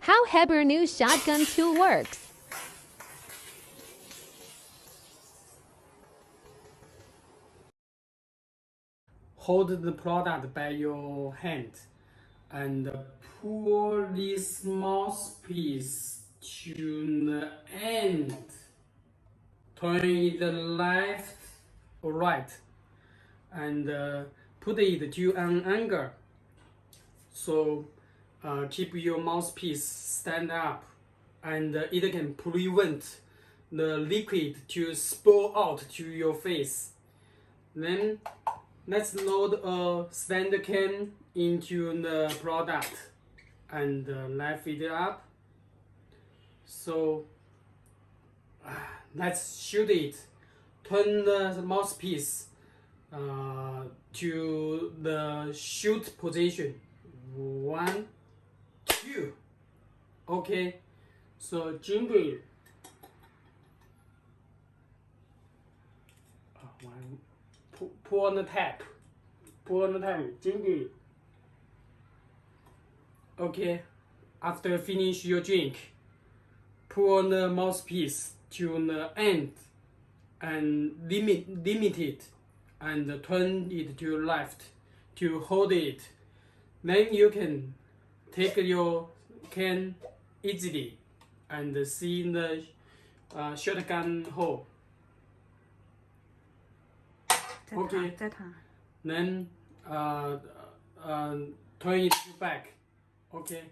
How Hebeernew shotgun tool works. Hold the product by your hand and pull this mouthpiece to the end. Turn it left or right and put it to an angle. So keep your mouthpiece stand up and it can prevent the liquid to spill out to your face. Then let's load a stand can into the product and lift it up. So let's shoot it. Turn the mouthpiece to the shoot position. 1, 2. Okay. So jingle. Pull on the tap. Pull on the tap. Jingle. Okay. After finish your drink, pull on the mouthpiece to the end and limit it and turn it to left to hold it. Then you can take your can easily and see the shotgun hole. Okay. Then turn it back. Okay.